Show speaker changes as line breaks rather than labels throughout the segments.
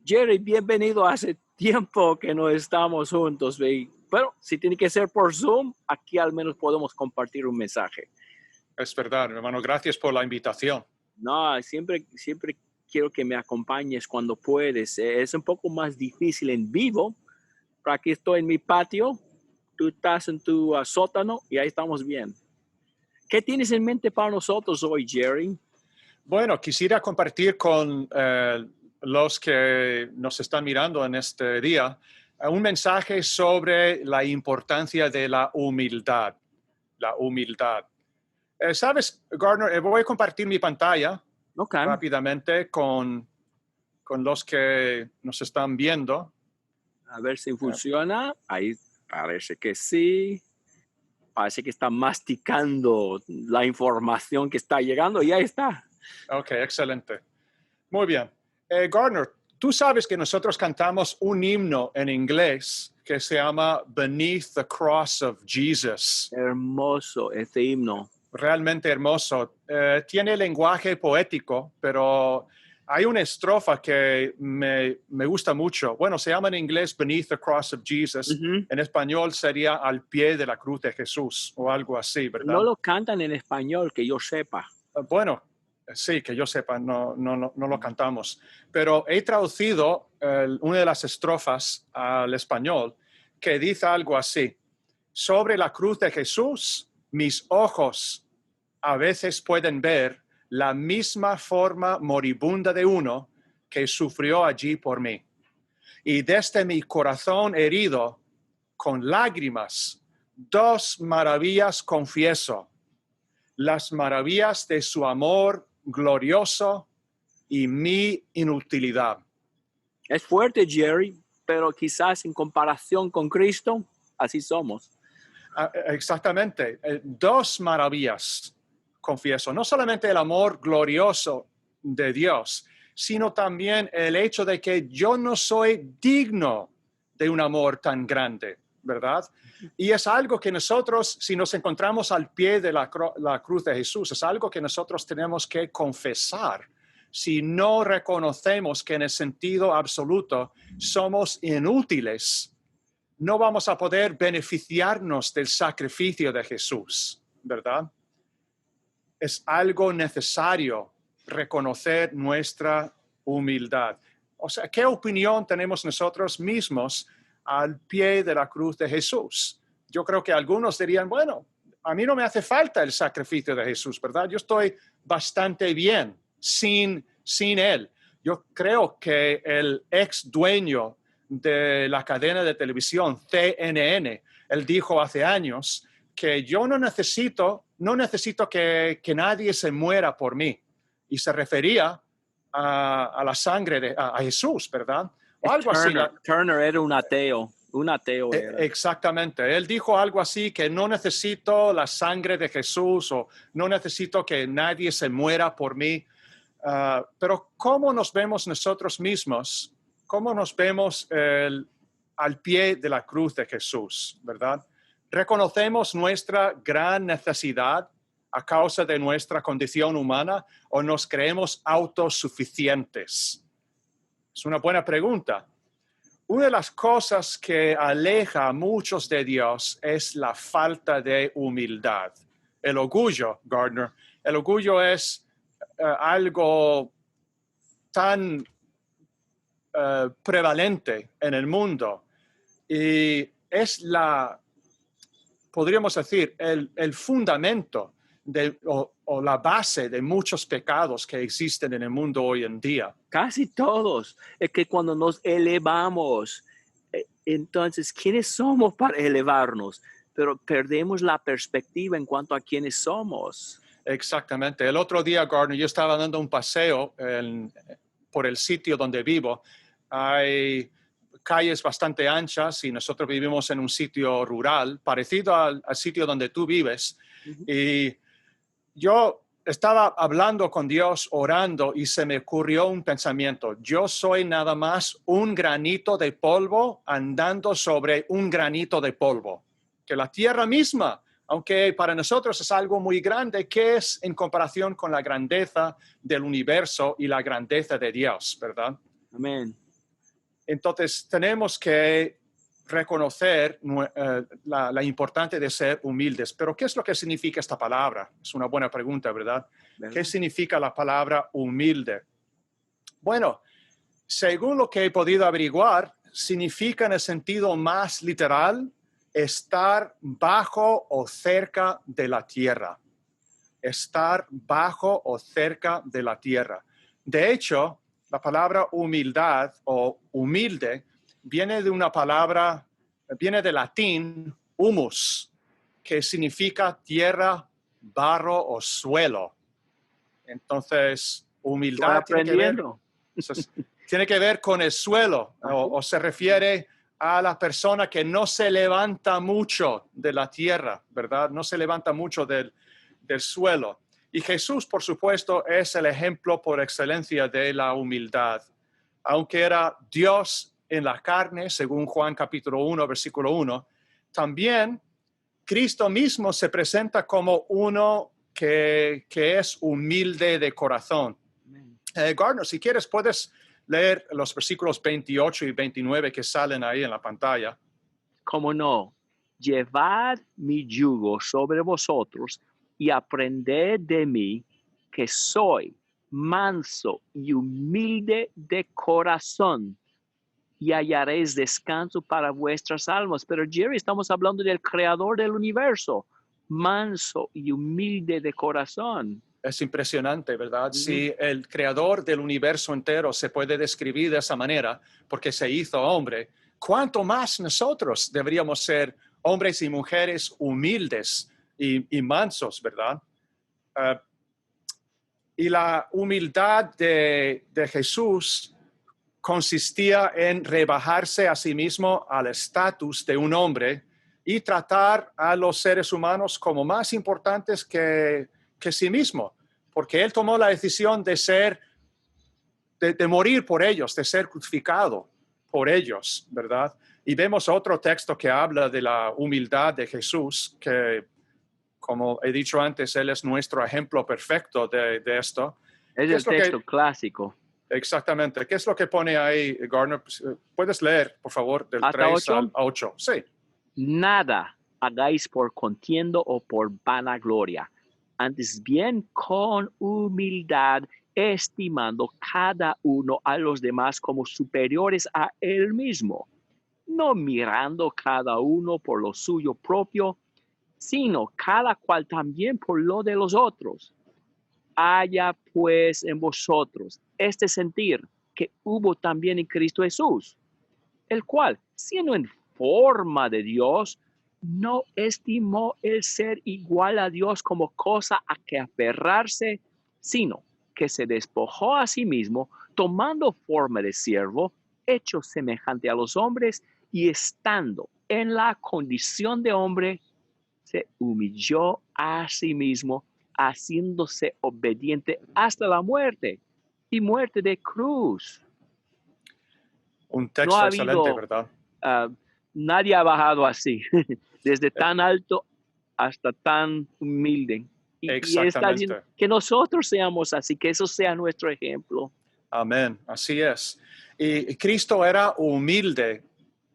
Jerry, bienvenido. Hace tiempo que no estamos juntos, ¿ve? Pero si tiene que ser por Zoom, aquí al menos podemos compartir un mensaje.
Es verdad, hermano. Gracias por la invitación.
No, siempre quiero que me acompañes cuando puedes. Es un poco más difícil en vivo, pero aquí estoy en mi patio, tú estás en tu sótano y ahí estamos bien. ¿Qué tienes en mente para nosotros hoy, Jerry?
Bueno, quisiera compartir con los que nos están mirando en este día un mensaje sobre la importancia de la humildad. La humildad. ¿Sabes, Gardner? Voy a compartir mi pantalla
Okay.
rápidamente con los que nos están viendo.
A ver si funciona. Ahí parece que sí. Parece que está masticando la información que está llegando y ahí está.
Ok, excelente. Muy bien. Gardner, tú sabes que nosotros cantamos un himno en inglés que se llama Beneath the Cross of Jesus.
Hermoso este himno.
Realmente hermoso. Tiene lenguaje poético, pero hay una estrofa que me gusta mucho. Bueno, se llama en inglés Beneath the Cross of Jesus.
Uh-huh.
En español sería Al pie de la cruz de Jesús o algo así, ¿verdad?
No lo cantan en español, que yo sepa.
Bueno, sí, que yo sepa, no lo cantamos. Pero he traducido una de las estrofas al español que dice algo así. Sobre la cruz de Jesús, mis ojos a veces pueden ver la misma forma moribunda de uno que sufrió allí por mí. Y desde mi corazón herido, con lágrimas, dos maravillas confieso. Las maravillas de su amor glorioso y mi inutilidad.
Es fuerte, Jerry, pero quizás en comparación con Cristo, así somos.
Exactamente. Dos maravillas, confieso. No solamente el amor glorioso de Dios, sino también el hecho de que yo no soy digno de un amor tan grande, ¿verdad? Y es algo que nosotros, si nos encontramos al pie de la cruz de Jesús, es algo que nosotros tenemos que confesar. Si no reconocemos que en el sentido absoluto somos inútiles, no vamos a poder beneficiarnos del sacrificio de Jesús, ¿verdad? Es algo necesario reconocer nuestra humildad. O sea, ¿qué opinión tenemos nosotros mismos al pie de la cruz de Jesús? Yo creo que algunos dirían, bueno, a mí no me hace falta el sacrificio de Jesús, ¿verdad? Yo estoy bastante bien sin Él. Yo creo que el ex dueño de la cadena de televisión CNN, él dijo hace años que yo no necesito que nadie se muera por mí. Y se refería a la sangre de a Jesús, ¿verdad? O algo así.
Turner era un ateo era.
Exactamente. Él dijo algo así, que no necesito la sangre de Jesús o no necesito que nadie se muera por mí. Pero ¿cómo nos vemos nosotros mismos? ¿Cómo nos vemos al pie de la cruz de Jesús, verdad? ¿Reconocemos nuestra gran necesidad a causa de nuestra condición humana o nos creemos autosuficientes? Es una buena pregunta. Una de las cosas que aleja a muchos de Dios es la falta de humildad. El orgullo, Gardner, el orgullo es algo tan prevalente en el mundo y es podríamos decir, el fundamento o la base de muchos pecados que existen en el mundo hoy en día.
Casi todos. Es que cuando nos elevamos, entonces, ¿quiénes somos para elevarnos? Pero perdemos la perspectiva en cuanto a quiénes somos.
Exactamente. El otro día, Gardner, yo estaba dando un paseo por el sitio donde vivo. Hay calles bastante anchas y nosotros vivimos en un sitio rural, parecido al sitio donde tú vives. Uh-huh. Y yo estaba hablando con Dios, orando, y se me ocurrió un pensamiento. Yo soy nada más un granito de polvo andando sobre un granito de polvo. Que la tierra misma, aunque para nosotros es algo muy grande, ¿qué es en comparación con la grandeza del universo y la grandeza de Dios, verdad?
Amén.
Entonces, tenemos que reconocer la importancia de ser humildes. Pero, ¿qué es lo que significa esta palabra? Es una buena pregunta, ¿verdad?
¿verdad?
¿Qué significa la palabra humilde? Bueno, según lo que he podido averiguar, significa en el sentido más literal estar bajo o cerca de la tierra. Estar bajo o cerca de la tierra. De hecho, la palabra humildad o humilde viene de una palabra, viene del latín humus, que significa tierra, barro o suelo. Entonces,
Estoy
humildad
aprendiendo.
tiene que ver con el suelo o se refiere a la persona que no se levanta mucho de la tierra, ¿verdad? No se levanta mucho del suelo. Y Jesús, por supuesto, es el ejemplo por excelencia de la humildad. Aunque era Dios en la carne, según Juan capítulo 1, versículo 1, también Cristo mismo se presenta como uno que es humilde de corazón. Gardner, si quieres, puedes leer los versículos 28 y 29 que salen ahí en la pantalla.
¿Cómo no? Llevad mi yugo sobre vosotros y aprended de mí, que soy manso y humilde de corazón, y hallaréis descanso para vuestras almas. Pero Jerry, estamos hablando del creador del universo, manso y humilde de corazón.
Es impresionante, ¿verdad? Si el creador del universo entero se puede describir de esa manera porque se hizo hombre, ¿cuánto más nosotros deberíamos ser hombres y mujeres humildes y mansos, ¿verdad? Y la humildad de Jesús consistía en rebajarse a sí mismo al estatus de un hombre y tratar a los seres humanos como más importantes que sí mismo, porque él tomó la decisión de morir por ellos, de ser crucificado por ellos, ¿verdad? Y vemos otro texto que habla de la humildad de Jesús, que, como he dicho antes, él es nuestro ejemplo perfecto de esto.
Es el texto clásico.
Exactamente. ¿Qué es lo que pone ahí, Gardner? ¿Puedes leer, por favor, del
¿Hasta
3
8?
al 8? Sí.
Nada hagáis por contienda o por vanagloria, antes bien con humildad, estimando cada uno a los demás como superiores a él mismo, no mirando cada uno por lo suyo propio, sino cada cual también por lo de los otros. Haya pues en vosotros este sentir que hubo también en Cristo Jesús, el cual, siendo en forma de Dios, no estimó el ser igual a Dios como cosa a que aferrarse, sino que se despojó a sí mismo, tomando forma de siervo, hecho semejante a los hombres, y estando en la condición de hombre, se humilló a sí mismo, haciéndose obediente hasta la muerte, y muerte de cruz.
Un
No
texto
ha
excelente,
habido
¿verdad?
nadie ha bajado así, desde tan alto hasta tan humilde. Y él está diciendo
Exactamente.
que nosotros seamos así, que eso sea nuestro ejemplo.
Amén. Así es. Y Cristo era humilde.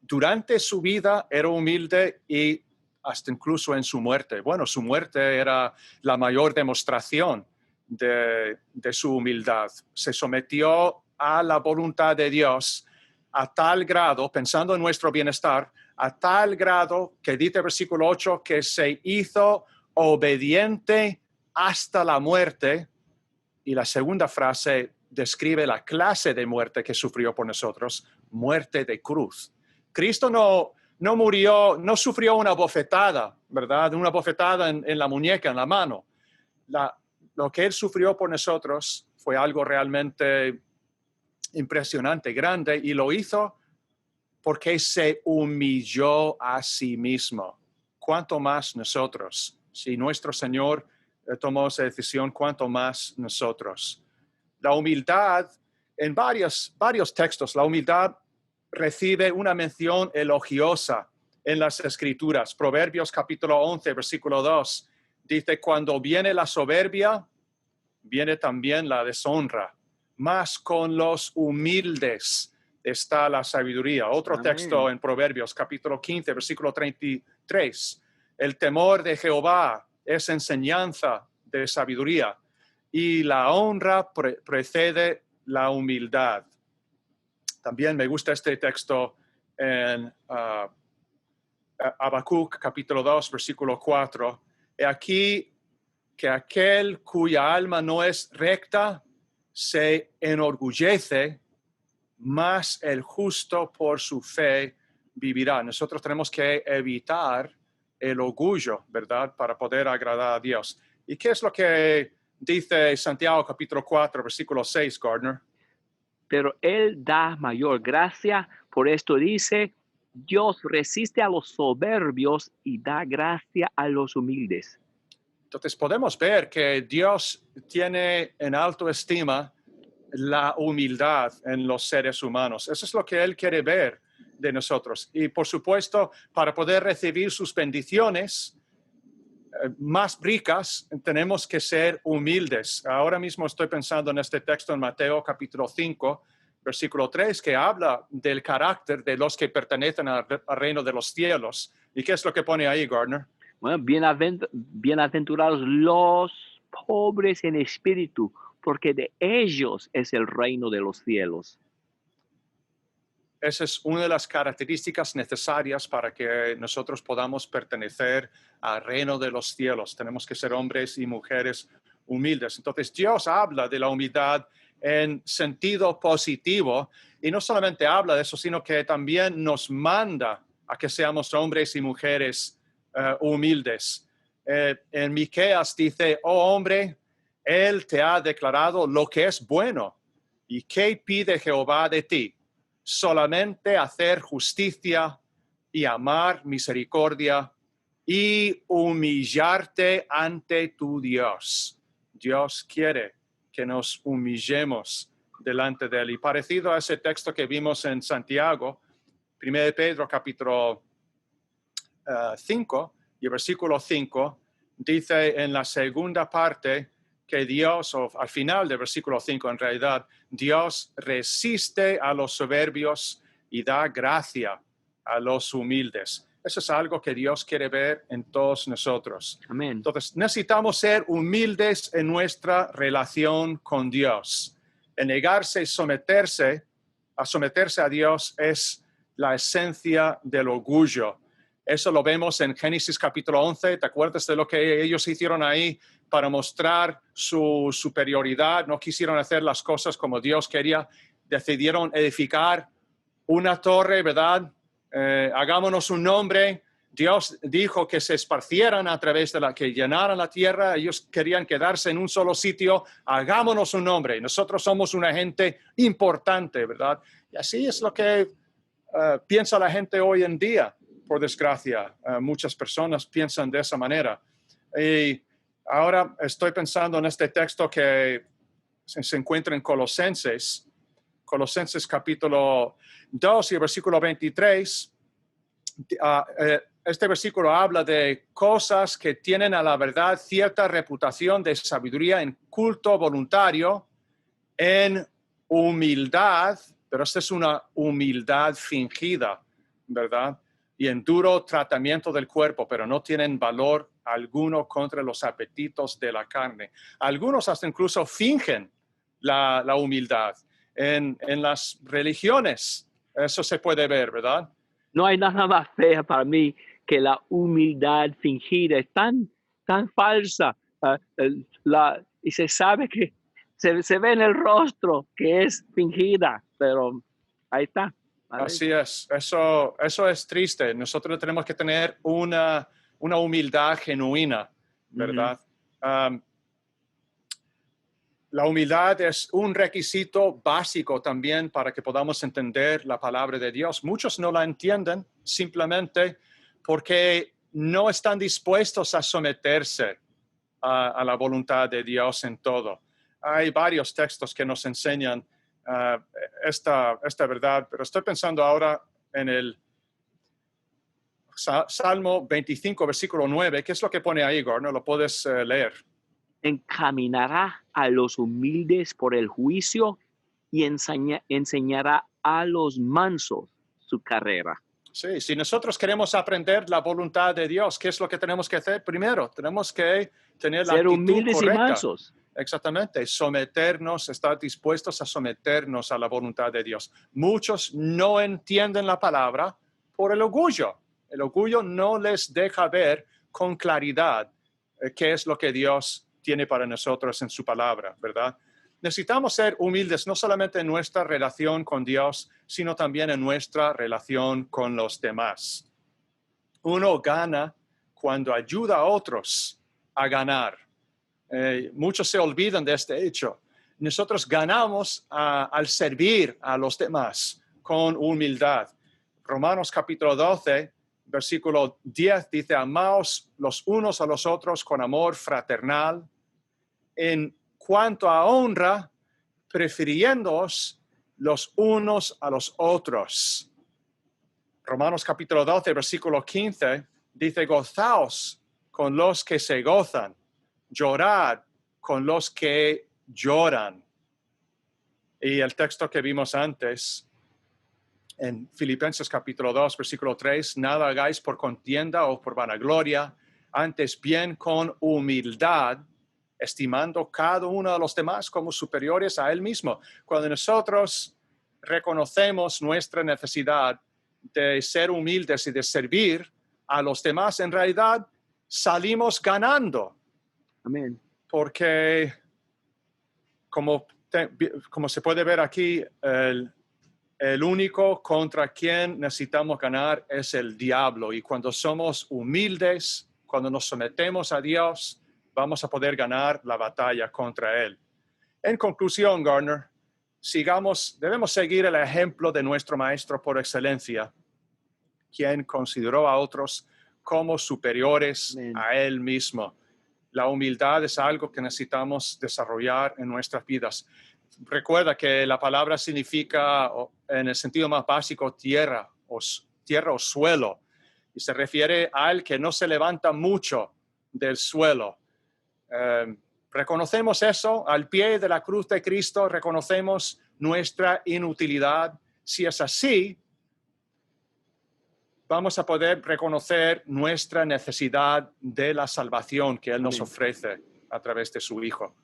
Durante su vida era humilde y hasta incluso en su muerte. Bueno, su muerte era la mayor demostración de su humildad. Se sometió a la voluntad de Dios a tal grado, pensando en nuestro bienestar, a tal grado que dice el versículo 8 que se hizo obediente hasta la muerte. Y la segunda frase describe la clase de muerte que sufrió por nosotros, muerte de cruz. Cristo no murió, no sufrió una bofetada, ¿verdad? Una bofetada en la muñeca, en la mano. Lo que él sufrió por nosotros fue algo realmente impresionante, grande, y lo hizo porque se humilló a sí mismo. ¿Cuánto más nosotros? Si nuestro Señor tomó esa decisión, ¿cuánto más nosotros? La humildad, en varios textos, la humildad recibe una mención elogiosa en las Escrituras. Proverbios capítulo 11, versículo 2, dice, cuando viene la soberbia, viene también la deshonra, mas con los humildes está la sabiduría. Otro
Amén.
texto en Proverbios, capítulo 15, versículo 33. El temor de Jehová es enseñanza de sabiduría y la honra precede la humildad. También me gusta este texto en Habacuc, capítulo 2, versículo 4. He aquí que aquel cuya alma no es recta se enorgullece, mas el justo por su fe vivirá. Nosotros tenemos que evitar el orgullo, ¿verdad? Para poder agradar a Dios. ¿Y qué es lo que dice Santiago capítulo 4, versículo 6, Gardner?
Pero Él da mayor gracia, por esto dice, Dios resiste a los soberbios y da gracia a los humildes.
Entonces podemos ver que Dios tiene en alto estima la humildad en los seres humanos. Eso es lo que Él quiere ver de nosotros. Y por supuesto, para poder recibir sus bendiciones más ricas, tenemos que ser humildes. Ahora mismo estoy pensando en este texto en Mateo capítulo 5, versículo 3, que habla del carácter de los que pertenecen al reino de los cielos. ¿Y qué es lo que pone ahí, Gardner?
Bueno, bienaventurados los pobres en espíritu, porque de ellos es el reino de los cielos.
Esa es una de las características necesarias para que nosotros podamos pertenecer al reino de los cielos. Tenemos que ser hombres y mujeres humildes. Entonces, Dios habla de la humildad en sentido positivo y no solamente habla de eso, sino que también nos manda a que seamos hombres y mujeres humildes. En Miqueas dice, oh hombre, Él te ha declarado lo que es bueno. ¿Y qué pide Jehová de ti? Solamente hacer justicia y amar misericordia y humillarte ante tu Dios. Dios quiere que nos humillemos delante de Él. Y parecido a ese texto que vimos en Santiago, 1 Pedro capítulo 5 y versículo 5, dice en la segunda parte que Dios, o al final del versículo 5 en realidad, Dios resiste a los soberbios y da gracia a los humildes. Eso es algo que Dios quiere ver en todos nosotros.
Amén.
Entonces, necesitamos ser humildes en nuestra relación con Dios. El negarse y someterse a Dios es la esencia del orgullo. Eso lo vemos en Génesis capítulo 11. ¿Te acuerdas de lo que ellos hicieron ahí para mostrar su superioridad? No quisieron hacer las cosas como Dios quería. Decidieron edificar una torre, ¿verdad? Hagámonos un nombre. Dios dijo que se esparcieran a través de que llenaran la tierra. Ellos querían quedarse en un solo sitio. Hagámonos un nombre. Nosotros somos una gente importante, ¿verdad? Y así es lo que piensa la gente hoy en día. Por desgracia, muchas personas piensan de esa manera. Y ahora estoy pensando en este texto que se encuentra en Colosenses capítulo 2 y versículo 23. Este versículo habla de cosas que tienen a la verdad cierta reputación de sabiduría en culto voluntario, en humildad, pero esta es una humildad fingida, ¿verdad? Y en duro tratamiento del cuerpo, pero no tienen valor alguno contra los apetitos de la carne. Algunos hasta incluso fingen la humildad. En las religiones eso se puede ver, ¿verdad?
No hay nada más fea para mí que la humildad fingida. Es tan falsa. Y se sabe que se ve en el rostro que es fingida, pero ahí está. ¿Vale?
Así es, eso es triste. Nosotros tenemos que tener una humildad genuina, ¿verdad? La humildad es un requisito básico también para que podamos entender la palabra de Dios. Muchos no la entienden simplemente porque no están dispuestos a someterse a la voluntad de Dios en todo. Hay varios textos que nos enseñan esta verdad, pero estoy pensando ahora en el Salmo 25, versículo 9. ¿Qué es lo que pone ahí, Gordon? ¿Lo puedes leer?
Encaminará a los humildes por el juicio y enseñará a los mansos su carrera.
Sí, si nosotros queremos aprender la voluntad de Dios, ¿qué es lo que tenemos que hacer? Primero, tenemos que tener la
Ser
actitud
humildes y
correcta.
mansos.
Exactamente, someternos, estar dispuestos a someternos a la voluntad de Dios. Muchos no entienden la palabra por el orgullo. El orgullo no les deja ver con claridad qué es lo que Dios tiene para nosotros en su palabra, ¿verdad? Necesitamos ser humildes no solamente en nuestra relación con Dios, sino también en nuestra relación con los demás. Uno gana cuando ayuda a otros a ganar. Muchos se olvidan de este hecho. Nosotros ganamos al servir a los demás con humildad. Romanos capítulo 12, versículo 10 dice, amaos los unos a los otros con amor fraternal. En cuanto a honra, prefiriéndoos los unos a los otros. Romanos capítulo 12, versículo 15 dice, gozaos con los que se gozan, llorad con los que lloran. Y el texto que vimos antes, en Filipenses capítulo 2, versículo 3, nada hagáis por contienda o por vanagloria, antes bien con humildad, estimando cada uno de los demás como superiores a él mismo. Cuando nosotros reconocemos nuestra necesidad de ser humildes y de servir a los demás, en realidad salimos ganando.
Amén.
Porque como se puede ver aquí, el único contra quien necesitamos ganar es el diablo. Y cuando somos humildes, cuando nos sometemos a Dios, vamos a poder ganar la batalla contra él. En conclusión, Gardner, debemos seguir el ejemplo de nuestro maestro por excelencia, quien consideró a otros como superiores
Amén.
a él mismo. La humildad es algo que necesitamos desarrollar en nuestras vidas. Recuerda que la palabra significa, en el sentido más básico, tierra o suelo. Y se refiere al que no se levanta mucho del suelo. Reconocemos eso al pie de la cruz de Cristo, reconocemos nuestra inutilidad. Si es así, vamos a poder reconocer nuestra necesidad de la salvación que Él nos ofrece a través de su Hijo.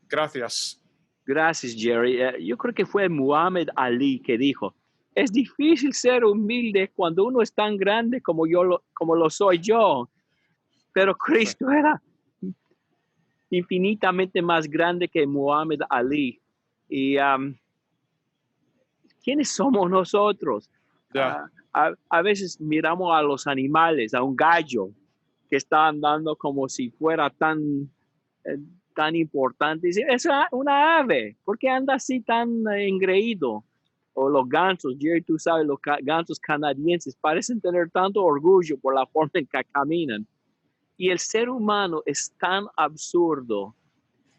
Gracias.
Gracias, Jerry. Yo creo que fue Muhammad Ali que dijo, es difícil ser humilde cuando uno es tan grande como lo soy yo. Pero Cristo era infinitamente más grande que Muhammad Ali. Y ¿quiénes somos nosotros?
Ya.
A veces miramos a los animales, a un gallo que está andando como si fuera tan importante. Es una ave, ¿por qué anda así tan engreído? O los gansos, Jerry, tú sabes, los gansos canadienses parecen tener tanto orgullo por la forma en que caminan. Y el ser humano es tan absurdo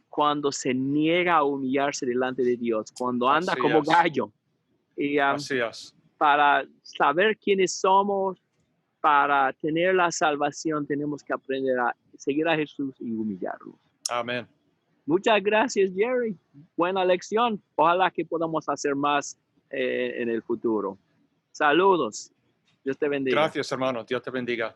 cuando se niega a humillarse delante de Dios, cuando anda
Así
como
es.
gallo. Y
Así es.
para saber quiénes somos, para tener la salvación, tenemos que aprender a seguir a Jesús y humillarlo.
Amén.
Muchas gracias, Jerry. Buena lección. Ojalá que podamos hacer más en el futuro. Saludos. Dios te bendiga.
Gracias, hermano. Dios te bendiga.